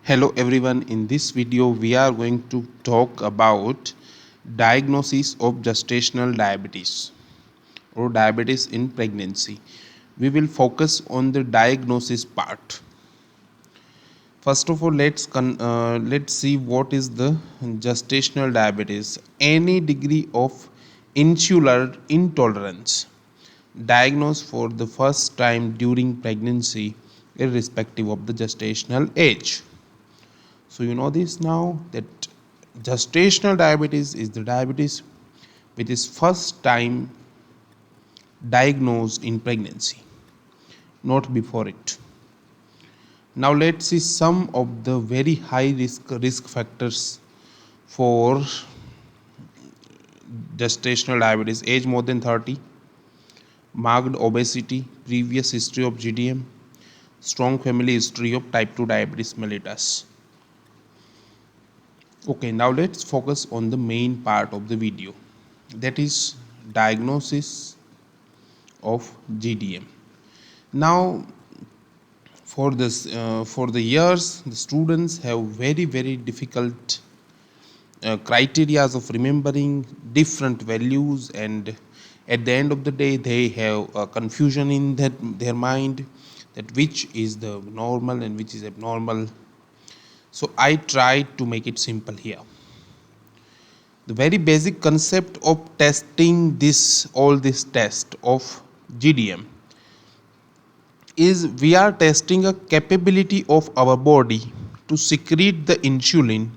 Hello everyone, in this video we are going to talk about diagnosis of gestational diabetes or diabetes in pregnancy. We will focus on the diagnosis part. First of all, let's see what is the gestational diabetes. Any degree of insular intolerance diagnosed for the first time during pregnancy irrespective of the gestational age. So you know this now that gestational diabetes is the diabetes which is first time diagnosed in pregnancy, not before it. Now let's see some of the very high risk factors for gestational diabetes: age more than 30, marked obesity, previous history of GDM, strong family history of type 2 diabetes mellitus. Okay, now let's focus on the main part of the video, that is diagnosis of GDM. Now for the years the students have very difficult criterias of remembering different values, and at the end of the day they have a confusion in their mind that which is the normal and which is abnormal. So I tried to make it simple here. The very basic concept of testing this test of GDM is we are testing a capability of our body to secrete the insulin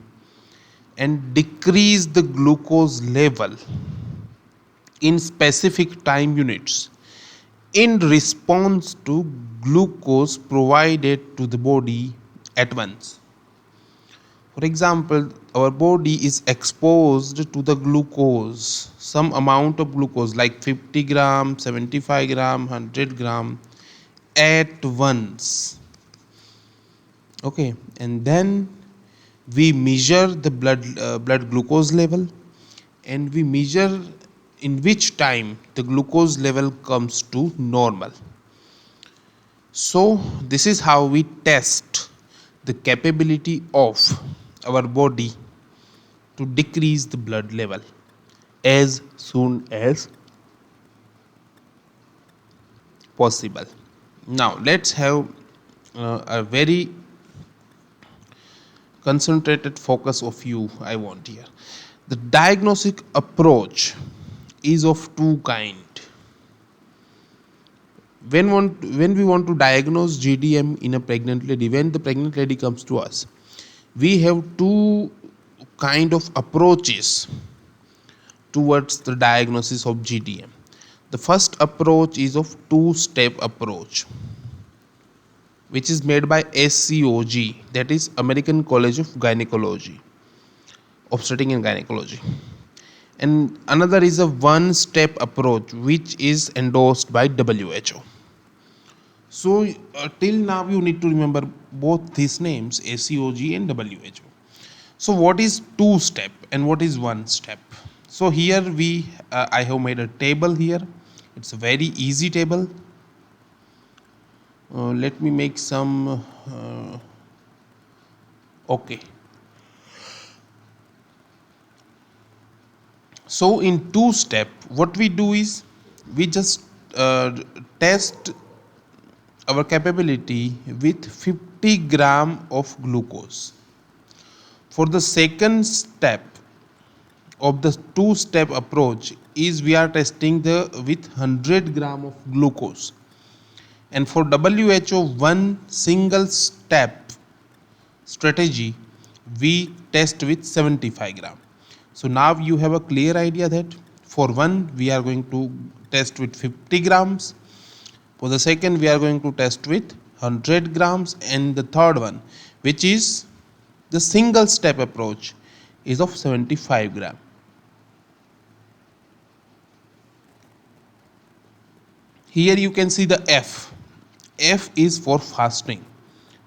and decrease the glucose level in specific time units in response to glucose provided to the body at once. For example, our body is exposed to the glucose, some amount of glucose like 50 gram, 75 gram, 100 gram at once. Okay, and then we measure the blood glucose level, and we measure in which time the glucose level comes to normal. So this is how we test the capability of our body to decrease the blood level as soon as possible. Now let's have a very concentrated focus of you I want here. The diagnostic approach is of two kind. When we want to diagnose GDM in a pregnant lady, when the pregnant lady comes to us, we have two kind of approaches towards the diagnosis of GDM. The first approach is of two-step approach, which is made by ACOG, that is American College of Gynecology, Obstetrics and Gynecology. And another is a one-step approach which is endorsed by WHO. So till now you need to remember both these names, ACOG and WHO. So what is two-step and what is one-step? So here I have made a table here. It's a very easy table. Let me make some okay. So in two-step, what we do is we just test our capability with 50 gram of glucose. For the second step of the two-step approach is we are testing with 100 gram of glucose, and for WHO one single step strategy we test with 75 gram. So now you have a clear idea that for one we are going to test with 50 grams, for the second we are going to test with 100 grams, and the third one, which is the single step approach, is of 75 gram. Here you can see the F. F is for fasting,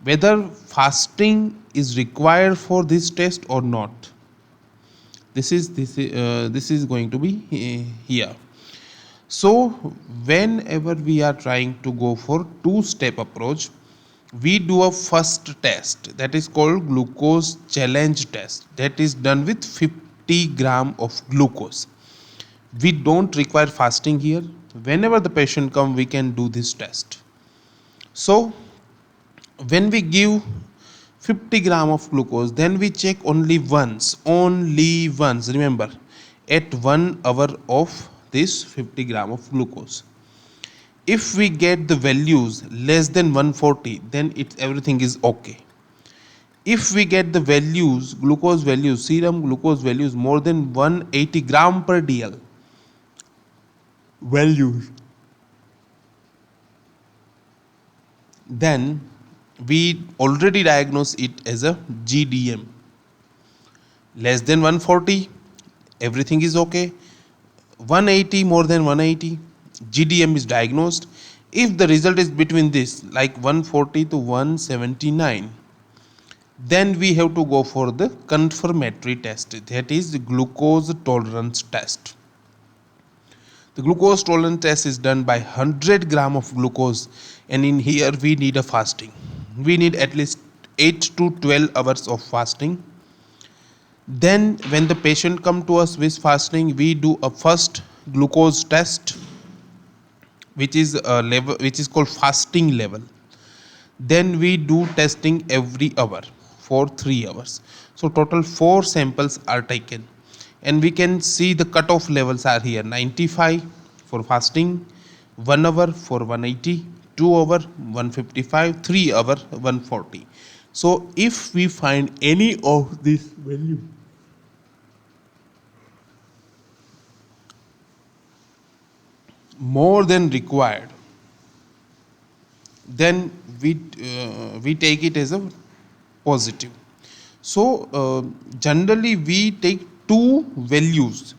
whether fasting is required for this test or not. This is going to be here. So whenever we are trying to go for two-step approach, we do a first test that is called glucose challenge test, that is done with 50 gram of glucose. We don't require fasting here. Whenever the patient come, we can do this test. So when we give 50 gram of glucose, then we check only once, remember, at 1 hour of this 50 gram of glucose. If we get the values less than 140, then everything is okay. If we get the values, glucose values, serum glucose values more than 180 gram per dl values, then we already diagnose it as a GDM. Less than 140, everything is okay. 180, more than 180, GDM is diagnosed. If the result is between this, like 140 to 179, then we have to go for the confirmatory test, that is the glucose tolerance test. The glucose tolerance test is done by 100 gram of glucose, and in here we need a fasting. We need at least 8 to 12 hours of fasting. Then when the patient come to us with fasting, we do a first glucose test, which is a level which is called fasting level. Then we do testing every hour for 3 hours. So total 4 samples are taken, and we can see the cutoff levels are here: 95 for fasting, 1 hour for 180, 2 hour 155, 3 hour 140. So if we find any of this value more than required, then we take it as a positive. So generally we take two values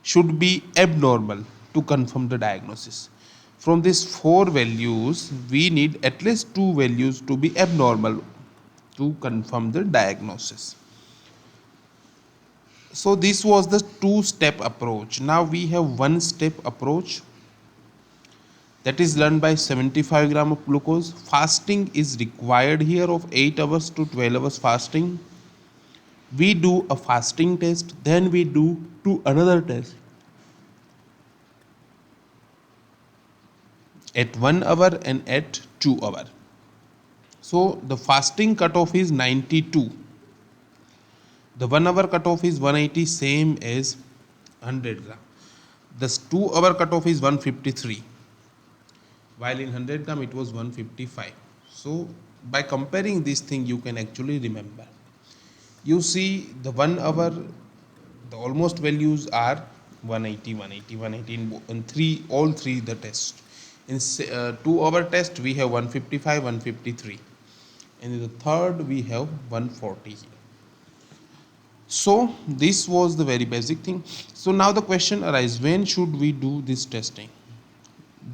should be abnormal to confirm the diagnosis. From these 4 values, we need at least 2 values to be abnormal to confirm the diagnosis. So this was the 2-step approach. Now we have 1-step approach, that is learned by 75 gram of glucose. Fasting is required here of 8 hours to 12 hours fasting. We do a fasting test, then we do another test at 1 hour and at 2 hour. So the fasting cutoff is 92. The 1 hour cutoff is 180, same as 100 gram. The 2 hour cutoff is 153. While in 100 gram it was 155. So by comparing this thing, you can actually remember. You see the 1 hour, the almost values are 180, 180, 180 in all three the tests. In 2 hour test we have 155, 153, and in the third we have 140 here. So this was the very basic thing. So now the question arises, when should we do this testing?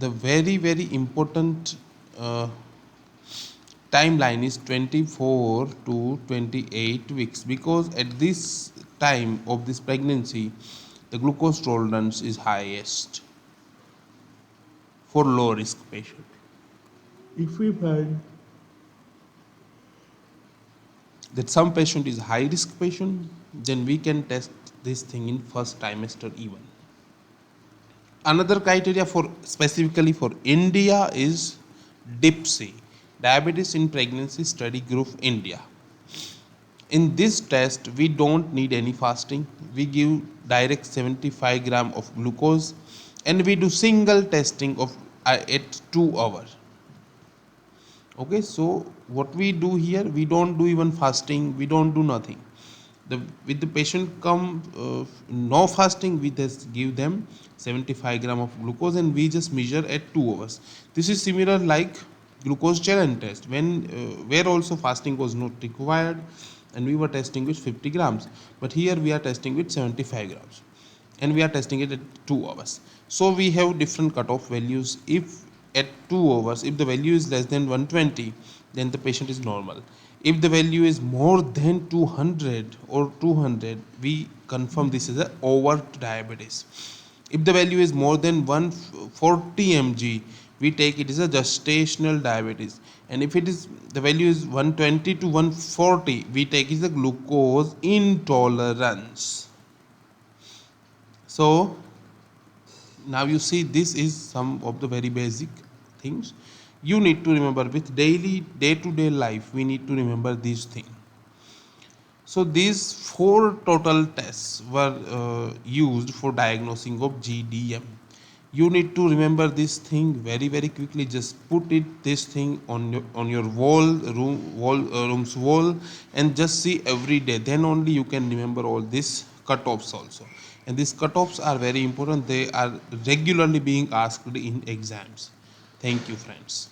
The very important timeline is 24 to 28 weeks, because at this time of this pregnancy the glucose tolerance is highest for low risk patient. If we find that some patient is high risk patient, then we can test this thing in first trimester even. Another criteria for specifically for India is DIPSI, Diabetes in Pregnancy Study Group India. In this test we don't need any fasting. We give direct 75 gram of glucose, and we do single testing of at 2 hours. Okay, so what we do here, we don't do even fasting, we don't do nothing. With the patient come no fasting, we just give them 75 gram of glucose, and we just measure at 2 hours. This is similar like glucose challenge test, when where also fasting was not required, and we were testing with 50 grams, but here we are testing with 75 grams, and we are testing it at 2 hours. So we have different cutoff values. If at 2 hours, if the value is less than 120, then the patient is normal. If the value is more than 200 or 200, we confirm this is a overt diabetes. If the value is more than 140 mg, we take it as a gestational diabetes. and if it is the value is 120 to 140, we take is the glucose intolerance. So now you see, this is some of the very basic things you need to remember. With daily day to day life, we need to remember these things. So these four total tests were used for diagnosing of GDM. You need to remember this thing very quickly. Just put it this thing on your room's wall, and just see every day. Then only you can remember all these cutoffs also. And these cutoffs are very important. They are regularly being asked in exams. Thank you, friends.